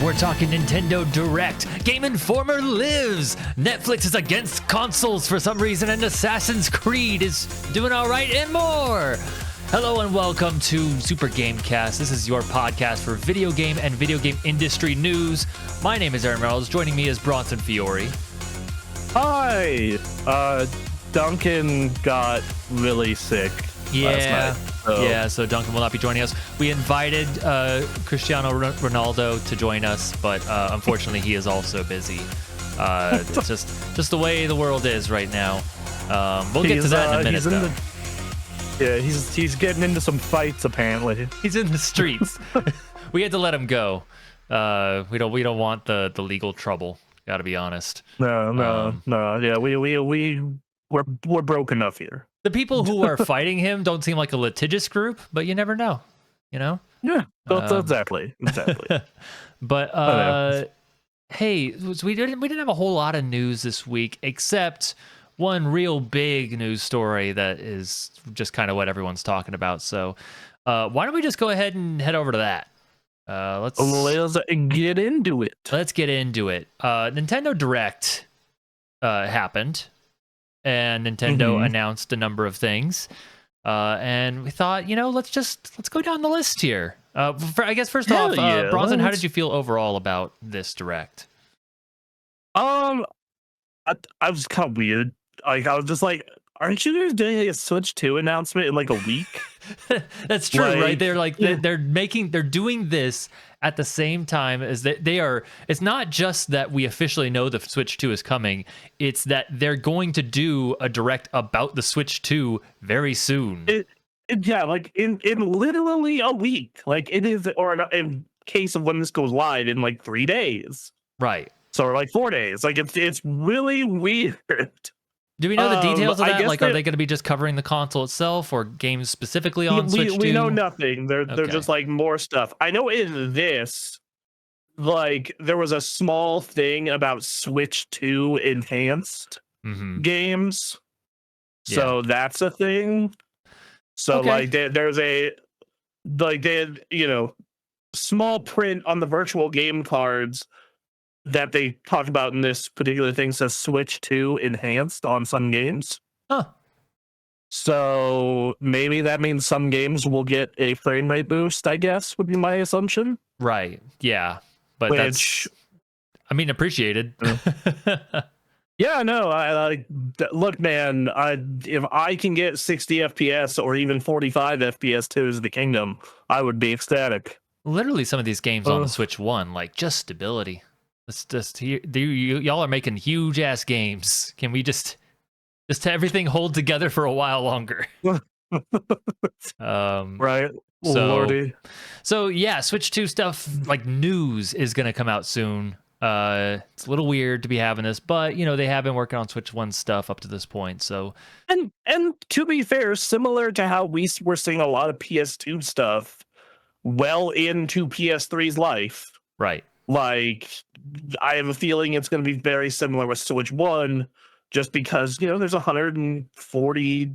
We're talking Nintendo Direct. Game Informer lives. Netflix is against consoles for some reason, and Assassin's Creed is doing all right, and more. Hello and welcome to Super Gamecast. This is your podcast for video game and video game industry news. My name is Aaron Reynolds. Joining me is Bronson Fiore. Hi. Duncan got really sick last night. So Duncan will not be joining us. We invited Cristiano Ronaldo to join us, but unfortunately he is also busy. It's just the way the world is right now. We'll get to that in a minute, though. He's getting into some fights apparently. He's in the streets. We had to let him go. We don't want the legal trouble. Got to be honest. No. Yeah, we're broke enough here. The people who are fighting him don't seem like a litigious group, but you never know. You know? Yeah, exactly. But hey, we didn't have a whole lot of news this week, except one real big news story that is just kind of what everyone's talking about. So why don't we just go ahead and head over to that? Let's get into it. Let's get into it. Nintendo Direct happened, and Nintendo announced a number of things. And we thought, let's go down the list here. I guess first off, Bronson, how did you feel overall about this Direct? I was kind of weird. Like, I was just like, aren't you guys doing a Switch 2 announcement in like a week? That's true, right? They're doing this at the same time as they are. It's not just that we officially know the Switch 2 is coming. It's that they're going to do a Direct about the Switch 2 very soon. Like in literally a week. Like it is, or in case of when this goes live, in like 3 days. Right. So like 4 days. Like it's really weird. Do we know the details of that? Like, are they going to be just covering the console itself, or games specifically on Switch 2? We know nothing. They're just like more stuff. I know in this, like, there was a small thing about Switch 2 enhanced games. So that's a thing. So like there's a small print on the virtual game cards that they talked about in this particular thing says Switch 2 enhanced on some games. Huh. So maybe that means some games will get a frame rate boost, I guess, would be my assumption. Right. Yeah. But that's, appreciated. Yeah, no, look, man, if I can get 60 FPS or even 45 FPS to the Kingdom, I would be ecstatic. Literally some of these games on the Switch 1, like, just stability. Let's just y'all are making huge ass games. Can we just everything hold together for a while longer? Right. So yeah, Switch 2 stuff, like news, is gonna come out soon. It's a little weird to be having this, but they have been working on Switch 1 stuff up to this point. So and to be fair, similar to how we were seeing a lot of PS2 stuff well into PS3's life. Right. Like, I have a feeling it's going to be very similar with Switch 1, just because, there's 140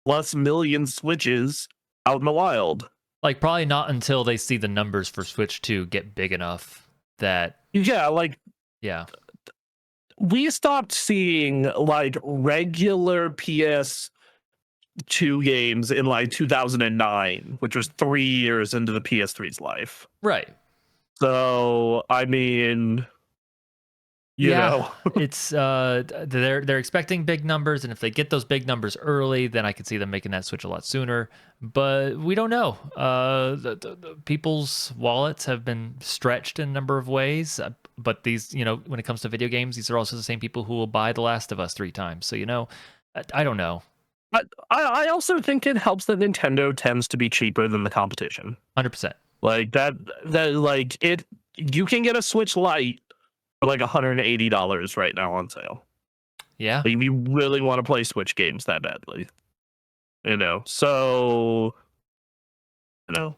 plus million Switches out in the wild. Like, probably not until they see the numbers for Switch 2 get big enough that... Yeah. We stopped seeing, like, regular PS2 games in, like, 2009, which was 3 years into the PS3's life. Right. So, I mean, you know, it's they're expecting big numbers, and if they get those big numbers early, then I could see them making that switch a lot sooner. But we don't know. The people's wallets have been stretched in a number of ways. But these, when it comes to video games, these are also the same people who will buy The Last of Us 3 times. So I don't know. I also think it helps that Nintendo tends to be cheaper than the competition. 100%. Like that you can get a Switch Lite for like $180 right now on sale. Yeah. If you really want to play Switch games that badly. So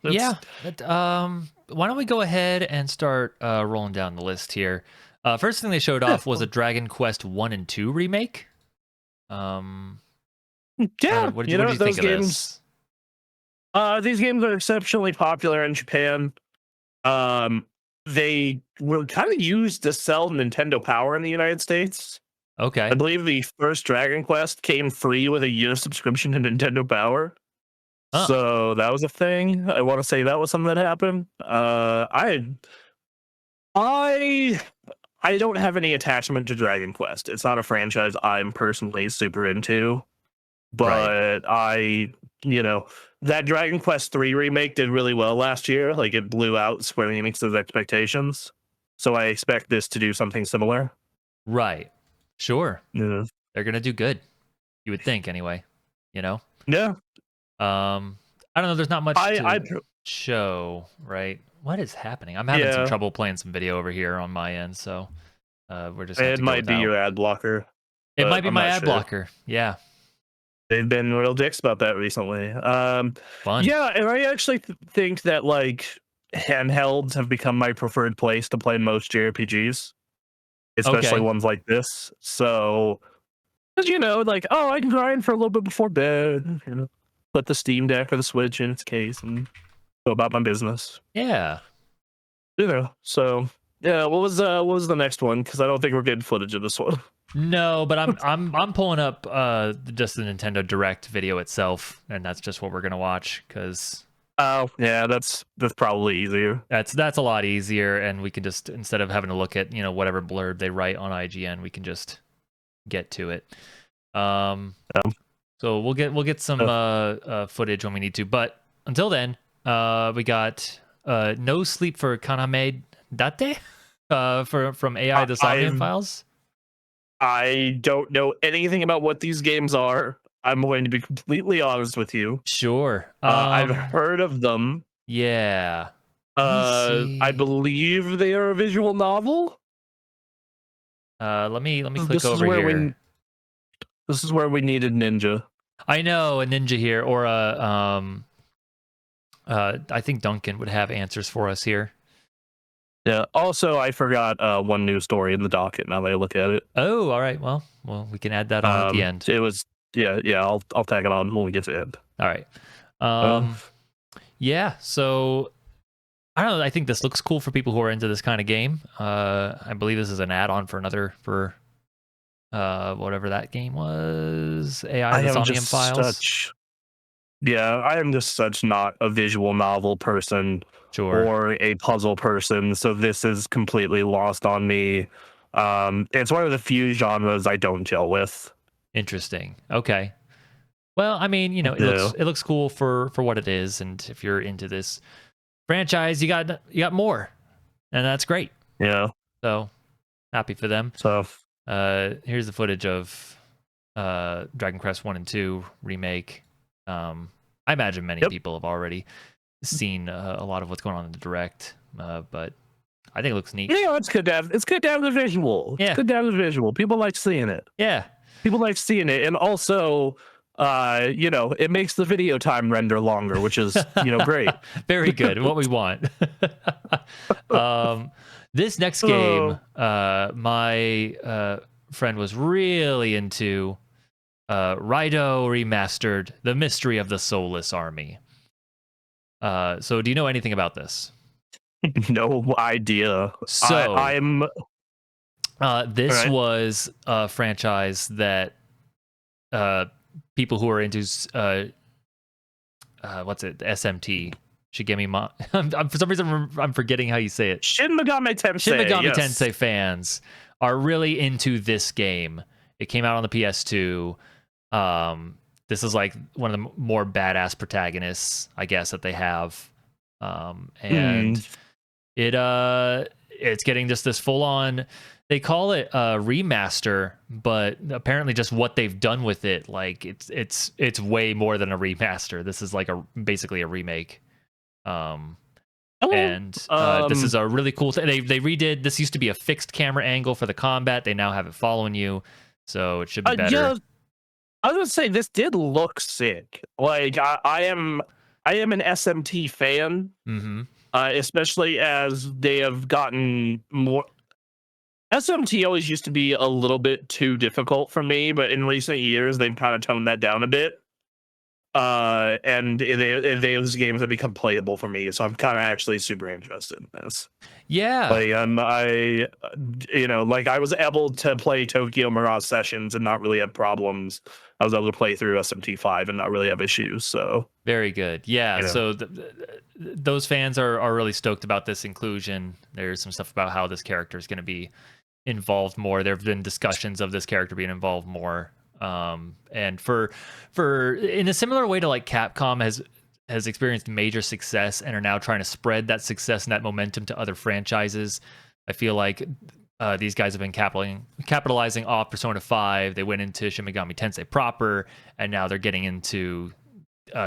yeah. Why don't we go ahead and start rolling down the list here? First thing they showed off was a Dragon Quest 1 and 2 remake. Yeah, what did you think of this? These games are exceptionally popular in Japan. they were kind of used to sell Nintendo Power in the United States. I Okay. believe the first Dragon Quest came free with a year subscription to Nintendo Power. Huh. So that was a thing. I want to say that was something that happened. I I don't have any attachment to Dragon Quest. It's not a franchise I'm personally super into, Right. but you know, that Dragon Quest 3 remake did really well last year. Like it blew out Square Enix's expectations. So I expect this to do something similar. Right. Sure. Yeah. They're gonna do good. You would think, anyway. You know. Yeah. I don't know. There's not much I to show, right? What is happening? I'm having some yeah, trouble playing some video over here on my end, so we're just gonna have it to go might be without. your ad blocker, It but might be I'm my not ad sure. blocker. Yeah, They've been real dicks about that recently. fun. Yeah, and I actually think that like handhelds have become my preferred place to play most JRPGs, especially Okay. ones like this. So, 'cause, like, oh, I can grind for a little bit before bed. Put the Steam Deck or the Switch in its case and go about my business. Yeah. So yeah. What was the next one? Because I don't think we're getting footage of this one. No, but I'm pulling up just the Nintendo Direct video itself, and that's just what we're gonna watch because Oh yeah, that's probably easier. that's a lot easier, and we can just, instead of having to look at whatever blurb they write on IGN, we can just get to it. Um, So we'll get some footage when we need to, but until then, we got No Sleep for Kaname Date from AI the Somnium I Files. I don't know anything about what these games are. I'm going to be completely honest with you. Sure. I've heard of them. Yeah. Let me I see. believe they are a visual novel. Let me click This is over where here. we needed Ninja. I know a ninja here, or I think Duncan would have answers for us here. Yeah. Also, I forgot one news story in the docket. Now that I look at it, Oh, all right. Well, we can add that on at the end. it was yeah. I'll tag it on when we get to it. All right. Uh, Yeah. So I don't know. I think this looks cool for people who are into this kind of game. I believe this is an add-on for whatever that game was. AI I the am Somnium just Files. I am just such not a visual novel person Sure. or a puzzle person, so this is completely lost on me. It's one of the few genres I don't gel with. Interesting. Okay. Well, I mean, it Yeah, looks cool for what it is, and if you're into this franchise, you got more, and that's great. yeah. So happy for them. So Here's the footage of Dragon Quest 1 and 2 remake. I imagine many yep. people have already seen a lot of what's going on in the direct, but I think it looks neat. It's good to have the visual. It's Yeah, good to have the visual. People like seeing it. yeah, People like seeing it, and also, it makes the video time render longer, which is great. very good. What we want. This next game, Oh, my friend was really into. Raito Remastered: The Mystery of the Soulless Army. So do you know anything about this? no idea. So I'm this all right. was a franchise that people who are into what's it, SMT, Shigemi for some reason I'm forgetting how you say it. Shin Megami Tensei. Shin Megami Yes. Tensei fans are really into this game. It came out on the PS2. This is like one of the more badass protagonists, I guess, that they have. And it's getting just this full on, they call it a remaster, but apparently just what they've done with it, like it's way more than a remaster. This is like basically a remake. And this is a really cool thing. They redid, this used to be a fixed camera angle for the combat. They now have it following you, so it should be better. Yeah, I was gonna say this did look sick. Like I am an SMT fan, especially as they have gotten more. SMT always used to be a little bit too difficult for me, but in recent years they've kind of toned that down a bit. and those games have become playable for me. So I'm kind of actually super interested in this. Yeah. Like like I was able to play Tokyo Mirage Sessions and not really have problems. I was able to play through SMT5 and not really have issues. So very good. Yeah. you know, So those fans are really stoked about this inclusion. There's some stuff about how this character is going to be involved more. There have been discussions of this character being involved more. And for in a similar way to like Capcom has experienced major success and are now trying to spread that success and that momentum to other franchises. I feel like these guys have been capitalizing off Persona 5. They went into Shin Megami Tensei proper, and now they're getting into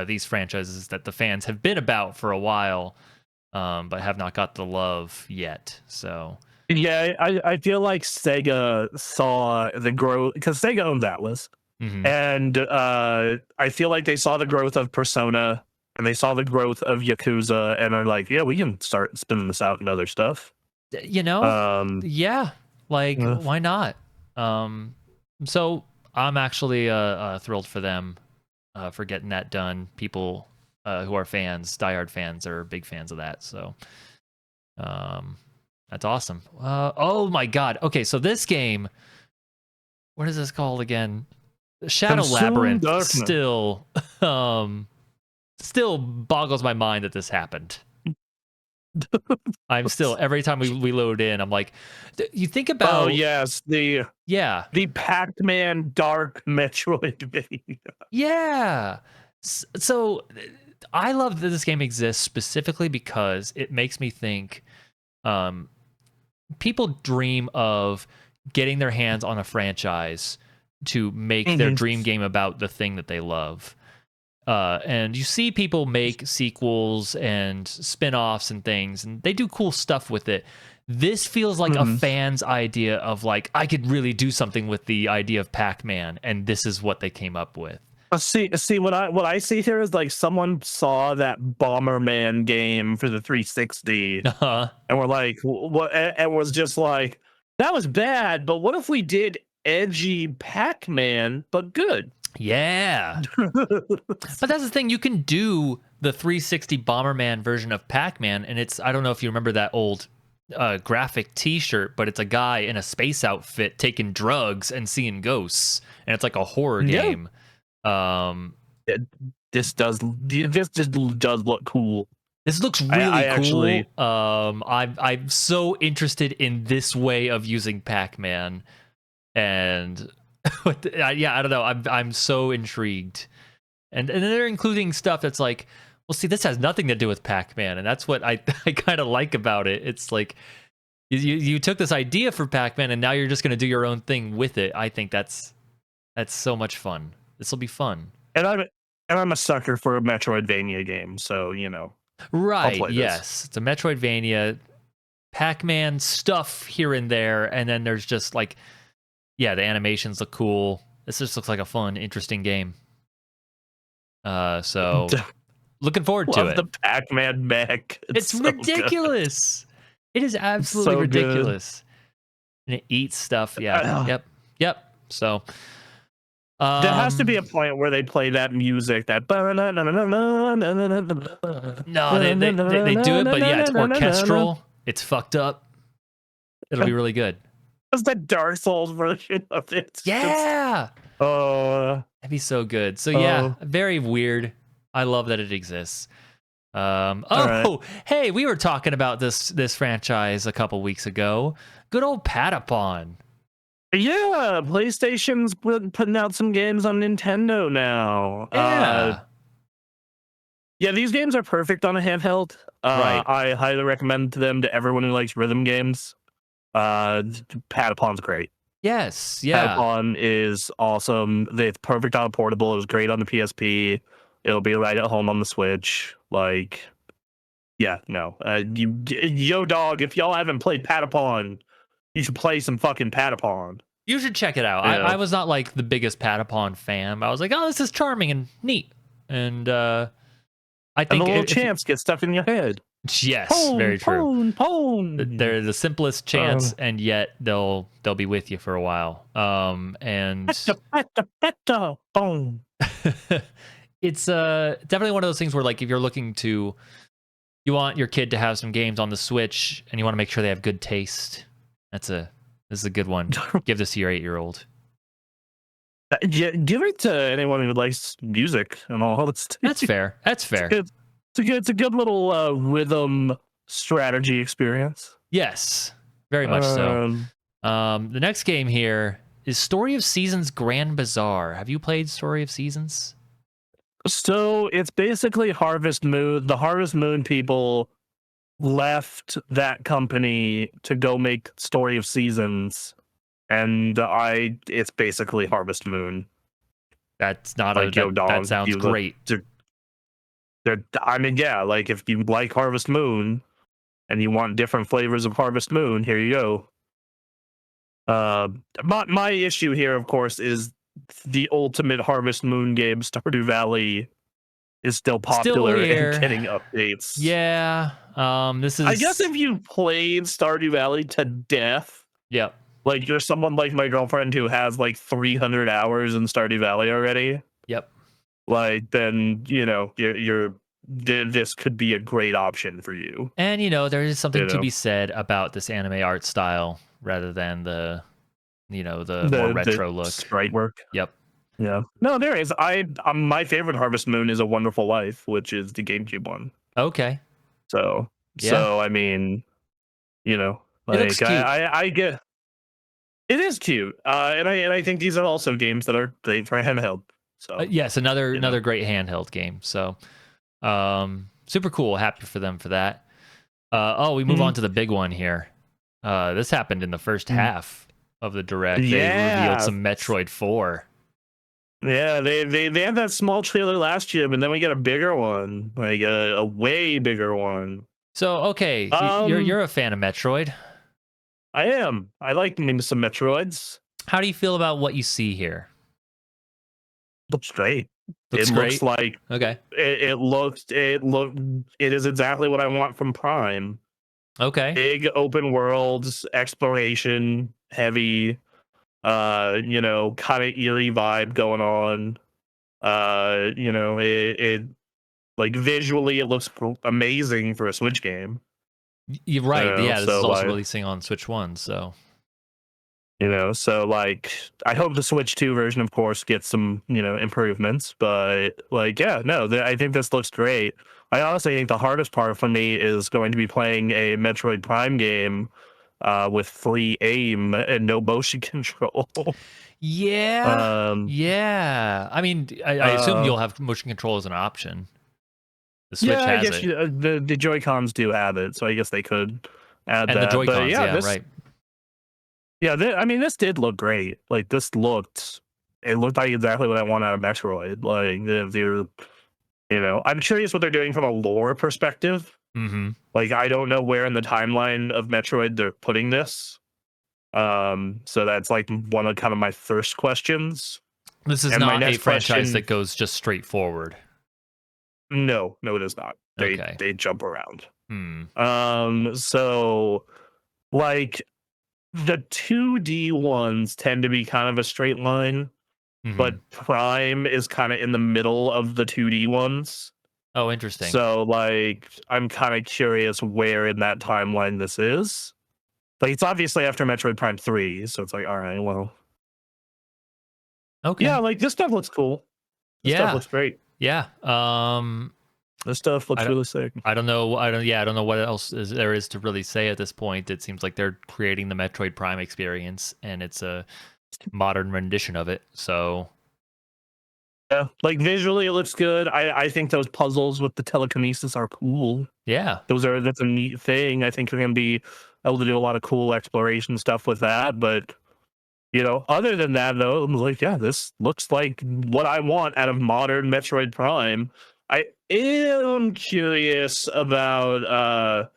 these franchises that the fans have been about for a while, but have not got the love yet. So yeah, I feel like Sega saw the growth because Sega owns Atlas, and I feel like they saw the growth of Persona and they saw the growth of Yakuza, and are like, yeah, we can start spinning this out and other stuff. Yeah, like why not? So I'm actually thrilled for them for getting that done. People who are fans, diehard fans, are big fans of that. So that's awesome. Oh my god. Okay, so this game, what is this called again? Shadow Labyrinth. Darkness. Still boggles my mind that this happened. I'm still, every time we load in, I'm like, you think about... Oh yes, the Pac-Man Dark Metroidvania. Yeah. So I love that this game exists specifically because it makes me think people dream of getting their hands on a franchise to make their dream game about the thing that they love. And you see people make sequels and spin-offs and things, and they do cool stuff with it. This feels like a fan's idea of like, I could really do something with the idea of Pac-Man, and this is what they came up with. See what I see here is like someone saw that Bomberman game for the 360, and we're like, what? And was just like, that was bad, but what if we did edgy Pac-Man, but good? Yeah. But that's the thing, you can do the 360 Bomberman version of Pac-Man, and it's, I don't know if you remember that old graphic t-shirt, but it's a guy in a space outfit taking drugs and seeing ghosts, and it's like a horror game. This just does look cool. This looks really cool. Actually, I'm so interested in this way of using Pac-Man, and yeah, I don't know. I'm so intrigued, and they're including stuff that's like, well, see, this has nothing to do with Pac-Man, and that's what I kind of like about it. It's like you took this idea for Pac-Man, and now you're just going to do your own thing with it. I think that's so much fun. This will be fun. And I'm a sucker for a Metroidvania game, so you know. Right? Yes, it's a Metroidvania, Pac-Man stuff here and there, and then there's just like, yeah, the animations look cool. This just looks like a fun, interesting game. So looking forward to it. The Pac-Man mech. It's so ridiculous. Good. It is absolutely ridiculous. Good. And it eats stuff. Yeah. Yep. So there has to be a point where they play that music. That no, they do it, but yeah, it's orchestral. It's fucked up. It'll be really good. It's the Dark Souls version of it. Yeah. That'd be so good. So yeah, very weird. I love that it exists. Right. Hey, we were talking about this franchise a couple weeks ago. Good old Patapon. Yeah, PlayStation's putting out some games on Nintendo now. Yeah. Yeah, these games are perfect on a handheld. Right. I highly recommend them to everyone who likes rhythm games. Patapon's great. Yes, yeah. Patapon is awesome. It's perfect on a portable. It was great on the PSP. It'll be right at home on the Switch. Like, yeah, no. Yo, dog, if y'all haven't played Patapon, you should play some fucking Patapon. You should check it out. I was not like the biggest Patapon fan. I was like, oh, this is charming and neat. And I think and the little chants get stuck in your head. Yes, very true. They're the simplest chants, and yet they'll be with you for a while. And it's definitely one of those things where like if you're looking to you want your kid to have some games on the Switch and you want to make sure they have good taste. This is a good one. Give this to your 8-year-old. Yeah, give it to anyone who likes music and all. That's fair. That's fair. It's a good little rhythm strategy experience. Yes, very much so. The next game here is Story of Seasons Grand Bazaar. Have you played Story of Seasons? So it's basically Harvest Moon. The Harvest Moon people left that company to go make Story of Seasons, and it's basically Harvest Moon. That's not like, that sounds great. I mean, yeah, like if you like Harvest Moon and you want different flavors of Harvest Moon, here you go. My issue here, of course, is the ultimate Harvest Moon game, Stardew Valley, is still popular and getting updates. Yeah. This is. I guess if you played Stardew Valley to death, yep. Like you're someone like my girlfriend who has like 300 hours in Stardew Valley already. Yep. Like then this could be a great option for you. And there is something to be said about this anime art style rather than the more retro look. Sprite work. Yep. Yeah. No, there is. My favorite Harvest Moon is A Wonderful Life, which is the GameCube one. Okay. So I mean, like it looks cute. I get it is cute. And I think these are also games that are great for handheld. So yes, another great handheld game. So super cool. Happy for them for that. We move on to the big one here. This happened in the first half of the Direct. They revealed some Metroid 4. Yeah, they had that small trailer last year, but then we get a bigger one, like a way bigger one. So okay, you're a fan of Metroid. I am. I like some Metroids. How do you feel about what you see here? Looks great. Looks like okay. It is exactly what I want from Prime. Okay. Big open worlds, exploration heavy, kind of eerie vibe going on. It like visually it looks amazing for a Switch game. You're right. Yeah, this is also releasing on Switch 1, so so like I hope the Switch 2 version, of course, gets some, improvements, but like, yeah, no, I think this looks great. I honestly think the hardest part for me is going to be playing a Metroid Prime game with free aim and no motion control. Yeah. Yeah. I mean, I assume you'll have motion control as an option. The Switch has it. The Joy-Cons do have it, so I guess they could add and that. The Joy-Cons, yeah, right. Yeah, this did look great. Like it looked like exactly what I want out of Metroid. Like I'm curious what they're doing from a lore perspective. Mm-hmm. Like I don't know where in the timeline of Metroid they're putting this. So that's like one of kind of my first questions. This is not a franchise that goes just straight forward. No, it is not. They jump around. Hmm. So like the 2D ones tend to be kind of a straight line, but Prime is kind of in the middle of the 2D ones. Oh, interesting. So like I'm kind of curious where in that timeline this is. Like it's obviously after Metroid Prime 3, so it's like, all right, well. Okay. Yeah, like this stuff looks cool. This stuff looks great. Yeah. This stuff looks really sick. I don't know what else there is to really say at this point. It seems like they're creating the Metroid Prime experience, and it's a modern rendition of it. So yeah, like visually it looks good. I think those puzzles with the telekinesis are cool. Yeah. That's a neat thing. I think we're gonna be able to do a lot of cool exploration stuff with that. But other than that though, I'm like, yeah, this looks like what I want out of modern Metroid Prime. I am curious about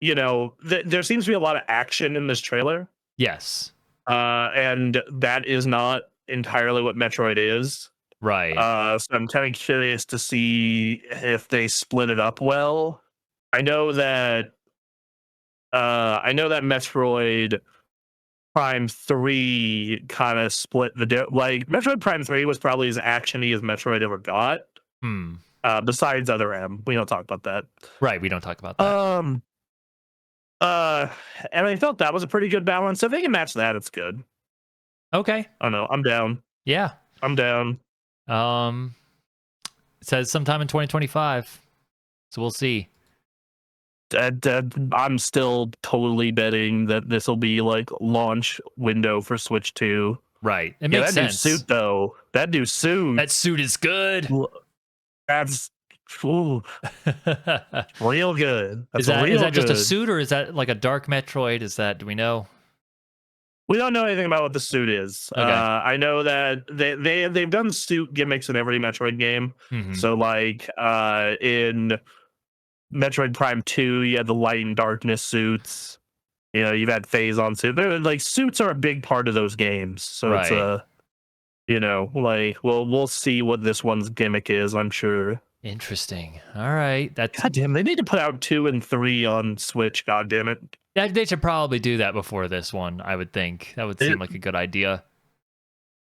there seems to be a lot of action in this trailer. Yes. And that is not entirely what Metroid is. Right. So I'm kind of curious to see if they split it up well. I know that Metroid Prime 3 kind of split like Metroid Prime 3 was probably as actiony as Metroid ever got. Hmm. Besides Other M, we don't talk about that. Right. We don't talk about that. Um. Uh. And I felt that was a pretty good balance. If they can match that, it's good. Okay. I don't know. I'm down. Yeah. I'm down. Um. It says sometime in 2025. So we'll see. I'm still totally betting that this will be like launch window for Switch 2. Right. It Yeah, makes that new sense. suit though. That new suit. That suit is good. That's ooh, real good. That's Is that just a good. suit, or is that like a dark Metroid? Do we know? We don't know anything about what the suit is. Okay. I know that they've done suit gimmicks in every Metroid game. Mm-hmm. So like in Metroid Prime 2, you had the light and darkness suits. You know, you've had Phazon suit. They're like suits are a big part of those games. So it's Right. you know, like we'll see what this one's gimmick is, I'm sure. Interesting. All right. God damn, they need to put out 2 and 3 on Switch, god damn it. They should probably do that before this one, I would think. That would seem like a good idea.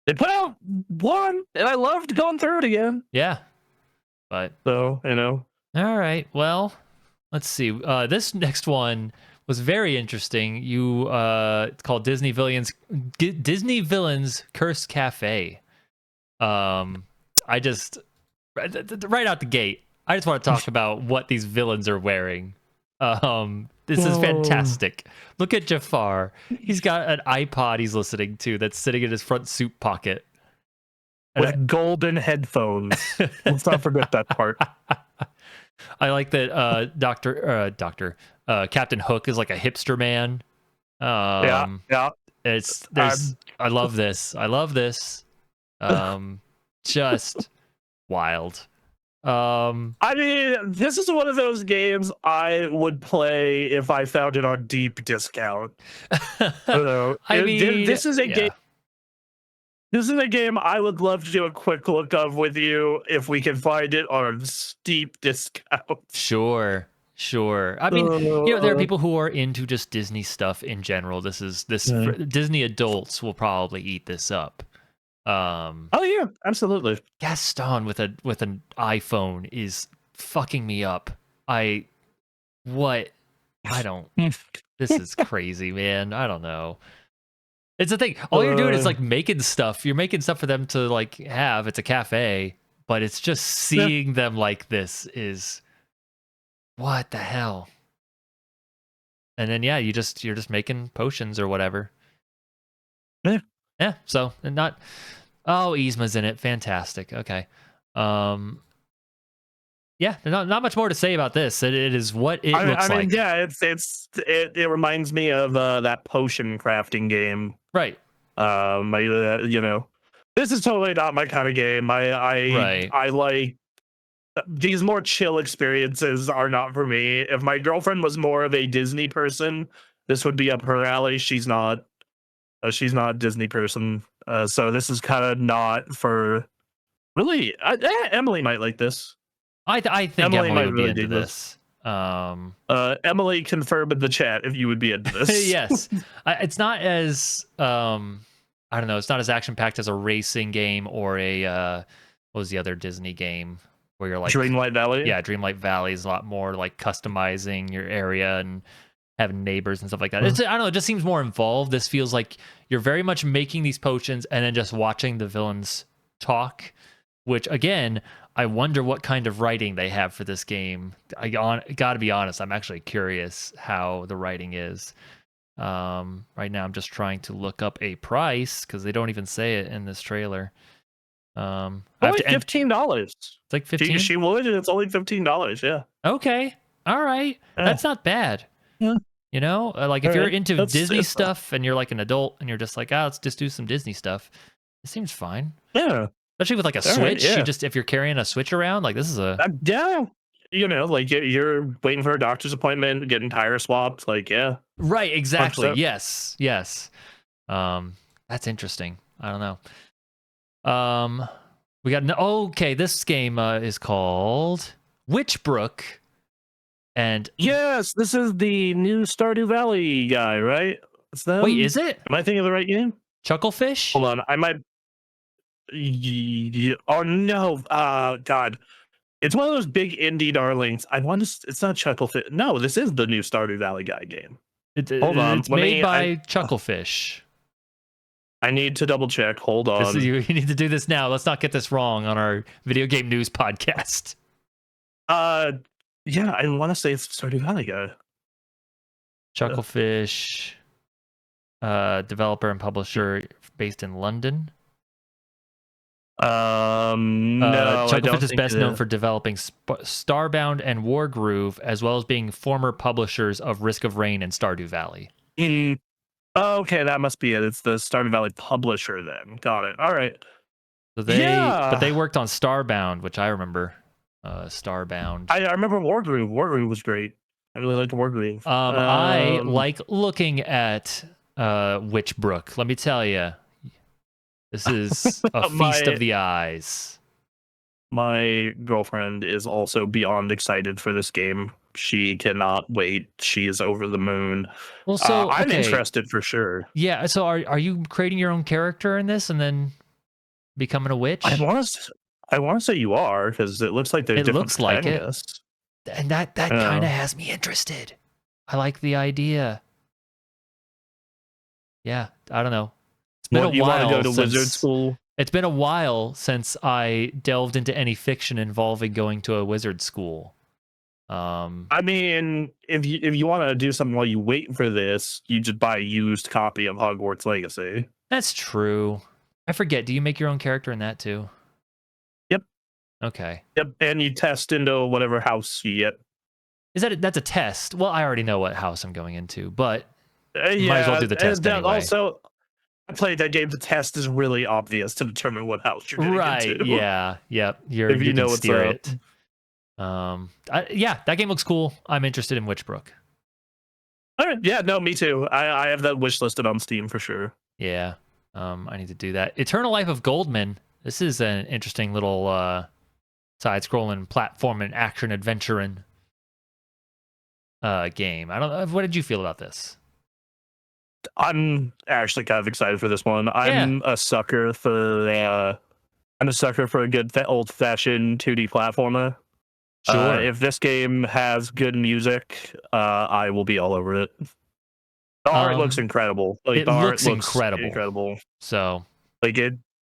They put out 1 and I loved going through it again. Yeah. But so, you know. All right. Well, let's see. This next one was very interesting. It's called Disney Villains Cursed Cafe. I just right out the gate, I just want to talk about what these villains are wearing. This is fantastic. Look at Jafar. He's got an iPod he's listening to that's sitting in his front suit pocket. With golden headphones. Let's not forget that part. I like that Captain Hook is like a hipster man. Yeah. I love this. Just wild. I mean, this is one of those games I would play if I found it on deep discount. This is a game. This is a game I would love to do a quick look of with you if we can find it on steep discount. Sure. I mean, there are people who are into just Disney stuff in general. Disney adults will probably eat this up. Oh yeah, absolutely. Gaston with an iPhone is fucking me up. This is crazy, man. I don't know. It's the thing. All you're doing is like making stuff. You're making stuff for them to like have. It's a cafe, but it's just seeing them like this is what the hell. And then you're just making potions or whatever. Yeah. So Yzma's in it. Fantastic. Okay. Yeah, not much more to say about this. It is what it looks like. Yeah, it reminds me of that potion crafting game. Right. You know, this is totally not my kind of game. I like these more chill experiences are not for me. If my girlfriend was more of a Disney person, this would be up her alley. She's not. She's not a Disney person. So this is kind of not for. Really, Emily might like this. I think Emily would be into this. Emily, confirm in the chat if you would be into this. Yes. It's not as I don't know. It's not as action packed as a racing game or a what was the other Disney game where you're like Dreamlight Valley. Yeah, Dreamlight Valley is a lot more like customizing your area and having neighbors and stuff like that. I don't know. It just seems more involved. This feels like you're very much making these potions and then just watching the villains talk. Which again, I wonder what kind of writing they have for this game. I got to be honest, I'm actually curious how the writing is. Right now, I'm just trying to look up a price because they don't even say it in this trailer. Only $15. It's like $15. She would, and it's only $15. Yeah. Okay. All right. That's not bad. Yeah. You know, like if you're into Disney stuff and you're like an adult and you're just like, let's just do some Disney stuff. It seems fine. Yeah. Especially with like a Switch, if you're carrying a Switch around, like this is yeah, you know, like you're waiting for a doctor's appointment, getting tire swapped, like right, exactly, yes. That's interesting. I don't know. We got this game is called Witchbrook, and yes, this is the new Stardew Valley guy, right? Wait, is it? Am I thinking of the right game? Chucklefish? Hold on, I might. Oh no! God, It's one of those big indie darlings. I want to. It's not Chucklefish. No, this is the new Stardew Valley guy game. Hold on. It's made by Chucklefish. I need to double check. Hold on. You need to do this now. Let's not get this wrong on our video game news podcast. Yeah, I want to say it's Stardew Valley guy. Chucklefish, developer and publisher based in London. No, Chucklefish is best known for developing Starbound and Wargroove, as well as being former publishers of Risk of Rain and Stardew Valley. Okay, that must be it. It's the Stardew Valley publisher then. Got it. All right. So but they worked on Starbound, which I remember. Starbound. I remember Wargroove. Wargroove was great. I really liked Wargroove. I like looking at Witchbrook. Let me tell you. This is a feast of the eyes. My girlfriend is also beyond excited for this game. She cannot wait. She is over the moon. Well, so I'm interested for sure. Yeah. So are you creating your own character in this and then becoming a witch? I want to say you are, because it looks like there's different looks like protagonists. And that kind of has me interested. I like the idea. Yeah, I don't know. It's been a while. You want to go to wizard school? It's been a while since I delved into any fiction involving going to a wizard school. I mean, if you want to do something while you wait for this, you just buy a used copy of Hogwarts Legacy. That's true. I forget. Do you make your own character in that too? Yep. Okay. Yep, and you test into whatever house you get. That's a test? Well, I already know what house I'm going into, but yeah, might as well do the test anyway. Also, I played that game. The test is really obvious to determine what house you're getting into. Right? Yeah. Yep. If you know what's it. Yeah, that game looks cool. I'm interested in Witchbrook. All right. Yeah. No, me too. I have that wish listed on Steam for sure. Yeah. I need to do that. Eternal Life of Goldman. This is an interesting little side-scrolling platform and action adventuring game. I don't know. What did you feel about this? I'm actually kind of excited for this one. I'm a sucker for a good old-fashioned 2D platformer. Sure. If this game has good music, I will be all over it. The art looks incredible. It looks incredible. So, like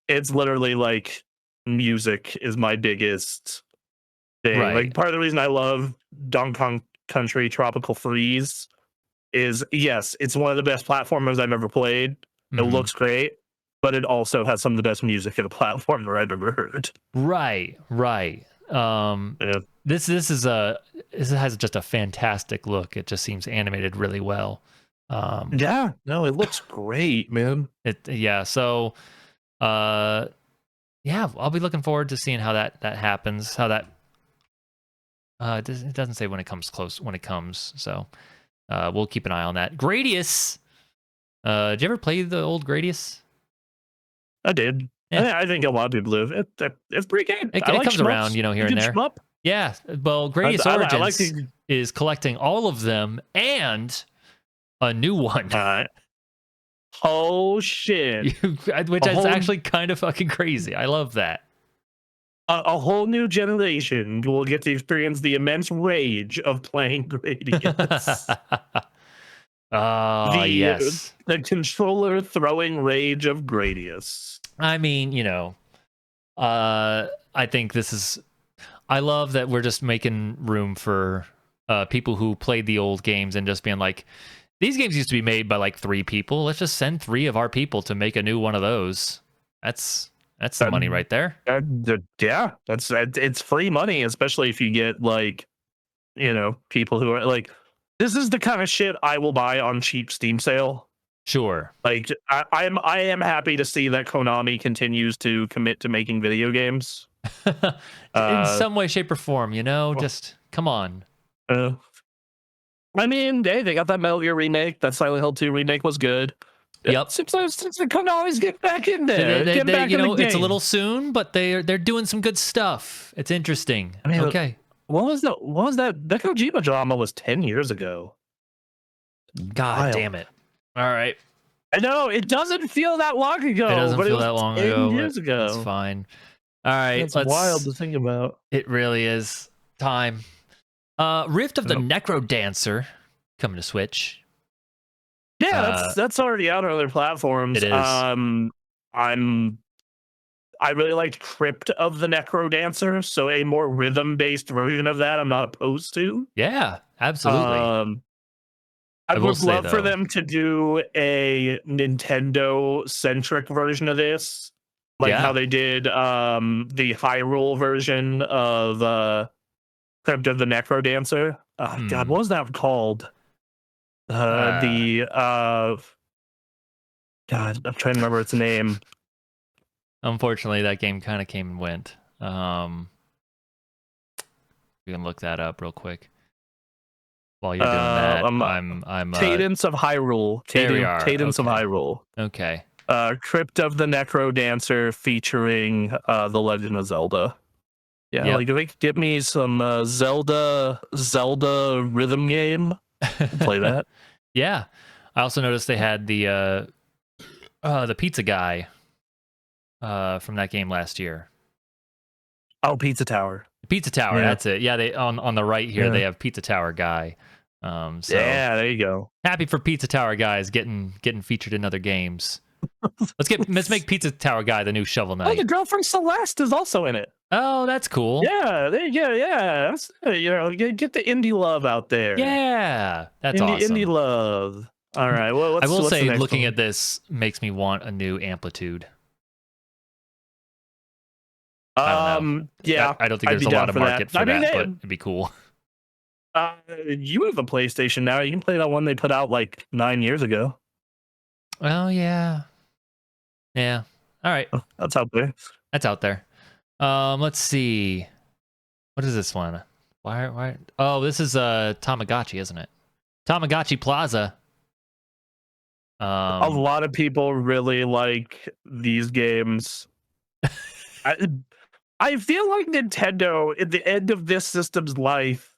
it's literally like music is my biggest thing. Right. Like part of the reason I love Donkey Kong Country Tropical Freeze is yes, it's one of the best platformers I've ever played. It looks great, but it also has some of the best music in a platformer I've ever heard. Right. This has just a fantastic look. It just seems animated really well. Yeah, no, it looks great, man. So I'll be looking forward to seeing how that happens. How that it doesn't say when it comes. So we'll keep an eye on that. Gradius. Did you ever play the old Gradius? I did. Yeah. I think a lot of people do. It's pretty good. It comes around, here and there. Shmup. Yeah. Well, Gradius Origins is collecting all of them and a new one. Oh shit! Which is actually kind of fucking crazy. I love that. A whole new generation will get to experience the immense rage of playing Gradius. Yes. The controller throwing rage of Gradius. I mean, I think this is... I love that we're just making room for people who played the old games and just being like, these games used to be made by like 3 people. Let's just send 3 of our people to make a new one of those. That's the money right there. Yeah, it's free money, especially if you get like, people who are like, this is the kind of shit I will buy on cheap Steam sale. Sure. Like I am happy to see that Konami continues to commit to making video games. In some way, shape, or form, just come on. I mean, they got that Metal Gear remake. That Silent Hill 2 remake was good. Yep. Since the Konami's get back in there. It's a little soon, but they're doing some good stuff. It's interesting. I mean, okay. What was that? That Kojima drama was 10 years ago. God damn it. All right. I know, it doesn't feel that long ago. It doesn't feel that long ago. 10 years ago. It's fine. All right, That's wild to think about. It really is. Time. Rift of the Necro Dancer coming to Switch. Yeah, that's already out on other platforms. It is. I really liked Crypt of the Necro Dancer, so a more rhythm-based version of that I'm not opposed to. Yeah, absolutely. I would love for them to do a Nintendo-centric version of this, like how they did the Hyrule version of Crypt of the Necro Dancer. Oh, God, what was that called? God, I'm trying to remember its name. Unfortunately, that game kind of came and went. We can look that up real quick. While you're doing that, I'm Cadence of Hyrule. There we are. Cadence of Hyrule. Okay. Crypt of the Necro Dancer featuring The Legend of Zelda. Yeah, like if they could get me some Zelda rhythm game, play that. Yeah. I also noticed they had the pizza guy from that game last year. Oh, Pizza Tower. Pizza Tower, that's it. Yeah, they on the right here they have Pizza Tower guy. So yeah, there you go. Happy for Pizza Tower guys getting featured in other games. Let's make Pizza Tower guy the new Shovel Knight. Oh, the girl from Celeste is also in it. Oh, that's cool. Yeah, there you go. Yeah, get the indie love out there. Yeah, that's awesome. Indie love. All right. Well, I will say, looking at this makes me want a new Amplitude. Yeah, I don't think there's a lot of market for that, but it'd be cool. You have a PlayStation now. You can play that one they put out like 9 years ago. Oh yeah. All right. That's out there. That's out there. Let's see. What is this one? Why? Oh, this is Tamagotchi, isn't it? Tamagotchi Plaza. A lot of people really like these games. I feel like Nintendo, at the end of this system's life,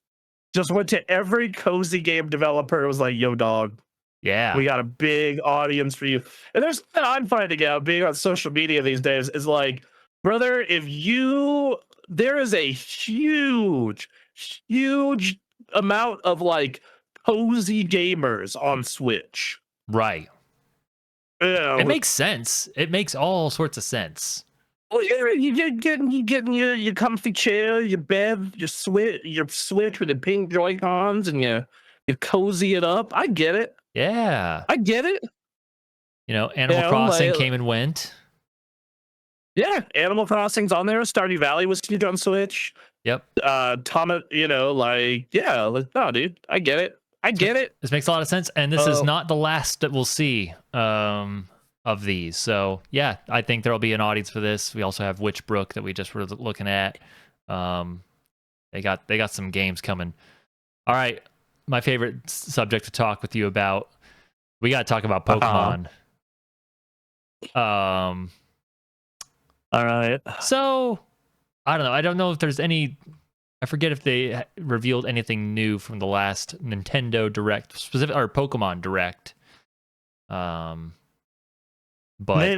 just went to every cozy game developer and was like, yo, dog. Yeah. We got a big audience for you. And there's something I'm finding out being on social media these days is like, brother, there is a huge amount of like cozy gamers on Switch. Right. It makes sense. It makes all sorts of sense. Well, you're getting your comfy chair, your bed, your Switch with the pink Joy-Cons, and you cozy it up. I get it. Yeah. I get it. Animal Crossing came and went. Yeah, Animal Crossing's on there. Stardew Valley was on Switch. Yep. No, dude, I get it. I get it. This makes a lot of sense, and this is not the last that we'll see of these. So yeah, I think there'll be an audience for this. We also have Witchbrook that we just were looking at. They got some games coming. All right, my favorite subject to talk with you about. We got to talk about Pokemon. All right. So I don't know. I don't know if there's any. I forget if they revealed anything new from the last Nintendo Direct, specific or Pokemon Direct. But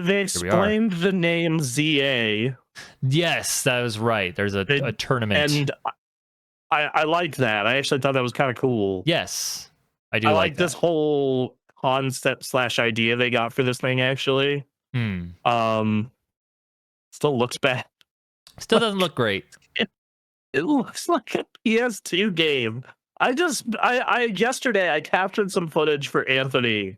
they explained the name ZA. Yes, that was right. There's a tournament, and I liked that. I actually thought that was kind of cool. Yes, I do. I like this whole concept / idea they got for this thing. Actually, still looks bad. Still doesn't look great. It looks like a PS2 game. Yesterday I captured some footage for Anthony,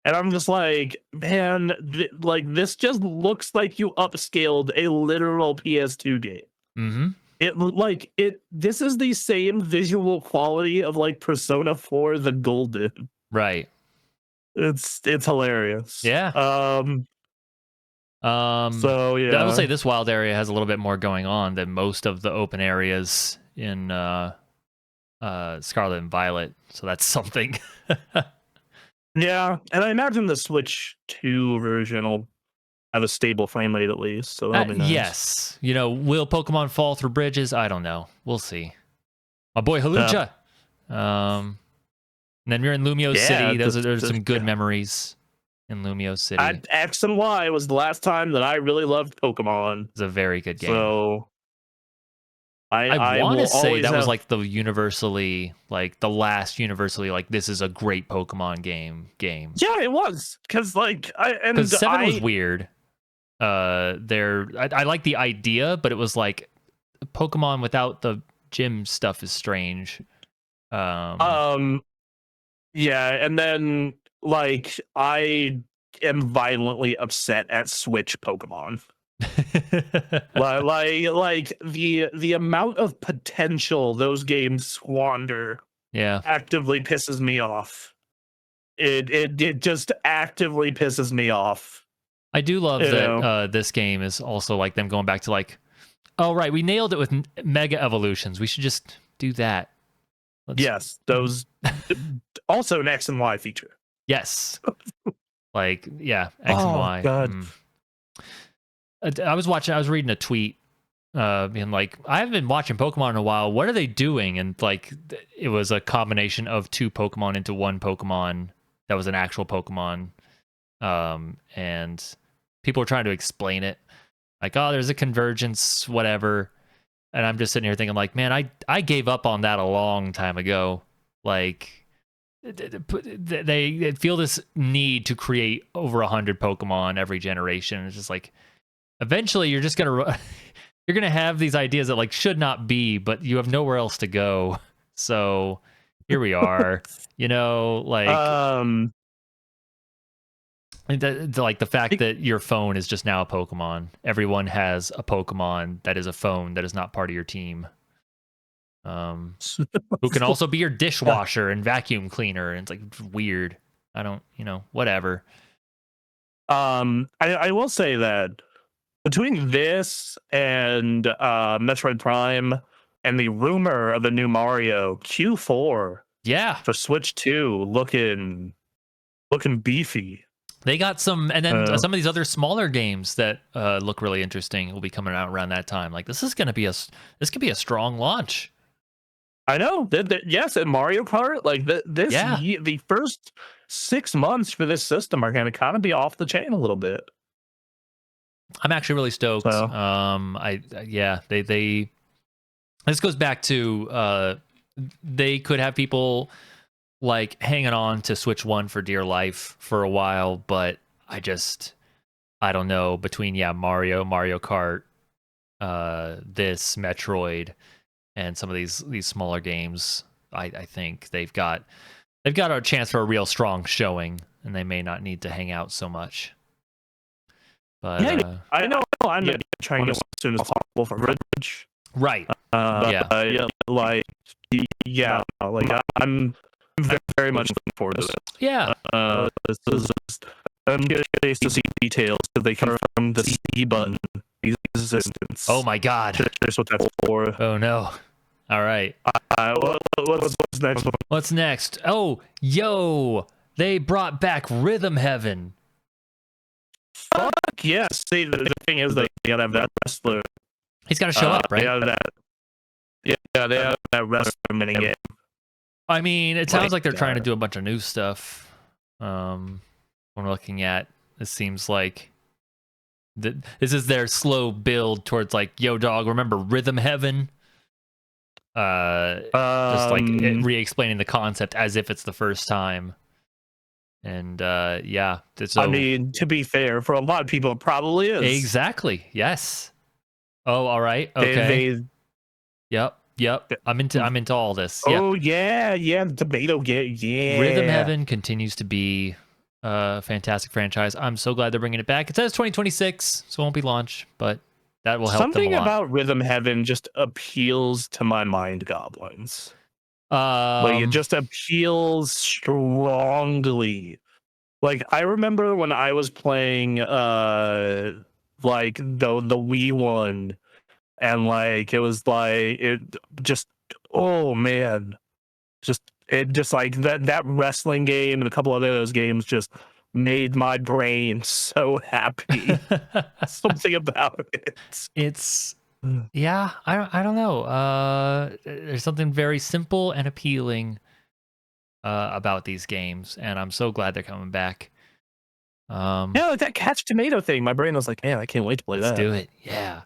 and I'm just like, man, this just looks like you upscaled a literal PS2 game. Mm-hmm. This is the same visual quality of like Persona 4 the Golden. Right. It's hilarious. Yeah. So yeah, I will say this wild area has a little bit more going on than most of the open areas in Scarlet and Violet. So that's something. Yeah, and I imagine the Switch 2 version will have a stable frame rate at least. So that'll be nice. Yes. Will Pokemon fall through bridges? I don't know. We'll see. My boy Halucha. And then you're in Lumio City. There's some good memories. in Lumio City. X and Y was the last time that I really loved Pokemon. It's a very good game. So I I want to will say always that was have. like the last universally like this is a great Pokemon game. Yeah, it was because like Because 7 was weird. I like the idea, but it was like Pokemon without the gym stuff is strange. Yeah, and then like I am violently upset at Switch Pokemon. like the amount of potential those games squander yeah, actively pisses me off. It just actively pisses me off. I do love You that know? this game is also like them going back to like, oh right, we nailed it with mega evolutions. We should just do that. Yes, those also an X and Y feature. Yes, like yeah, X and Oh Y. god. I was reading a tweet being like, I haven't been watching Pokemon in a while. What are they doing? And like, it was a combination of 2 Pokemon into 1 Pokemon that was an actual Pokemon. And people were trying to explain it. Like, oh, there's a convergence, whatever. And I'm just sitting here thinking, like, man, I gave up on that a long time ago. Like, they feel this need to create over 100 Pokemon every generation. It's just like, eventually you're just gonna you're gonna have these ideas that like should not be, but you have nowhere else to go. So here we are. Like like the fact that your phone is just now a Pokemon. Everyone has a Pokemon that is a phone that is not part of your team. Who can also be your dishwasher and vacuum cleaner, and it's like weird. I don't, whatever. I will say that between this and Metroid Prime and the rumor of the new Mario Q4 Yeah, for Switch 2 looking beefy. They got some, and then some of these other smaller games that look really interesting will be coming out around that time. Like this could be a strong launch. I know. Yes, and Mario Kart, like the first 6 months for this system are going to kind of be off the chain a little bit. I'm actually really stoked. So. They this goes back to they could have people like hanging on to Switch 1 for dear life for a while, but I don't know, between Mario Kart, this Metroid, and some of these smaller games, I think they've got a chance for a real strong showing, and they may not need to hang out so much. But yeah, I know I'm trying to as soon as possible for Ridge. Right. I'm very much looking forward to this. Yeah. This is just, I'm curious to see details that they confirm the C button existence. Oh my god. Here's what that's for. Oh no. All right. What's next? What's next? Oh, yo, they brought back Rhythm Heaven. Fuck yes. See, the thing is, they gotta have that wrestler. He's got to show up, right? They have that. Yeah, they have that wrestler minigame. I mean, it sounds like they're trying to do a bunch of new stuff. When we're looking at, it seems like this is their slow build towards like, yo, dog, remember Rhythm Heaven? Just like re-explaining the concept as if it's the first time. And yeah, so, I mean, to be fair, for a lot of people, it probably is. Exactly. Yes. Oh, all right. Okay. Yep. I'm into all this. Oh yeah, the tomato game. Yeah. Rhythm Heaven continues to be a fantastic franchise. I'm so glad they're bringing it back. It says 2026, so it won't be launch, but that will help Something them a lot. about Rhythm Heaven just appeals to my mind goblins. Like it just appeals strongly. Like I remember when I was playing like the Wii one, and like it was like it just, oh man, just like that wrestling game and a couple other those games just made my brain so happy. Something about it. It's I don't know. There's something very simple and appealing about these games, and I'm so glad they're coming back. Yeah, like that Catch Tomato thing. My brain was like, man, I can't wait to play let's that. do it. Yeah.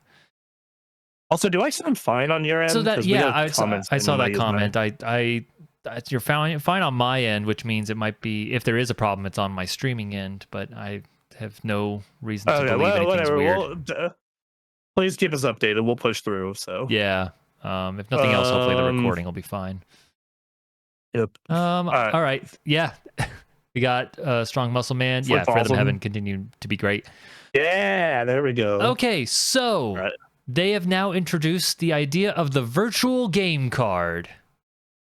Also, do I sound fine on your So end? that Because we yeah, got comments I saying saw we might that use my. comment. You're fine on my end, which means it might be if there is a problem, it's on my streaming end. But I have no reason to Okay, believe well, anything's whatever. weird. Please keep us updated. We'll push through. So, Yeah. If nothing else, hopefully the um, recording will be fine. yep. All right. All right. Yeah. We got Strong Muscle Man. Yeah. Flip Fathom Heaven awesome. continued to be great. Yeah, there we go. Okay. All So right. they have now introduced the idea of the virtual game card.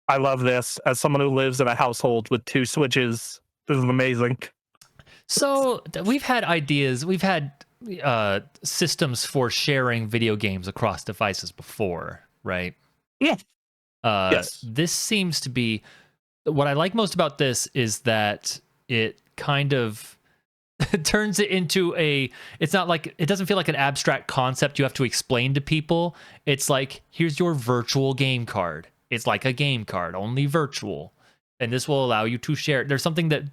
I love this. As someone who lives in a household with 2 Switches, this is amazing. So we've had ideas. We've had systems for sharing video games across devices before, right? Yeah. Yes. This seems to be what I like most about this is that it kind of turns it into it's not like it doesn't feel like an abstract concept you have to explain to people. It's like, here's your virtual game card. It's like a game card, only virtual. And this will allow you to share. There's something that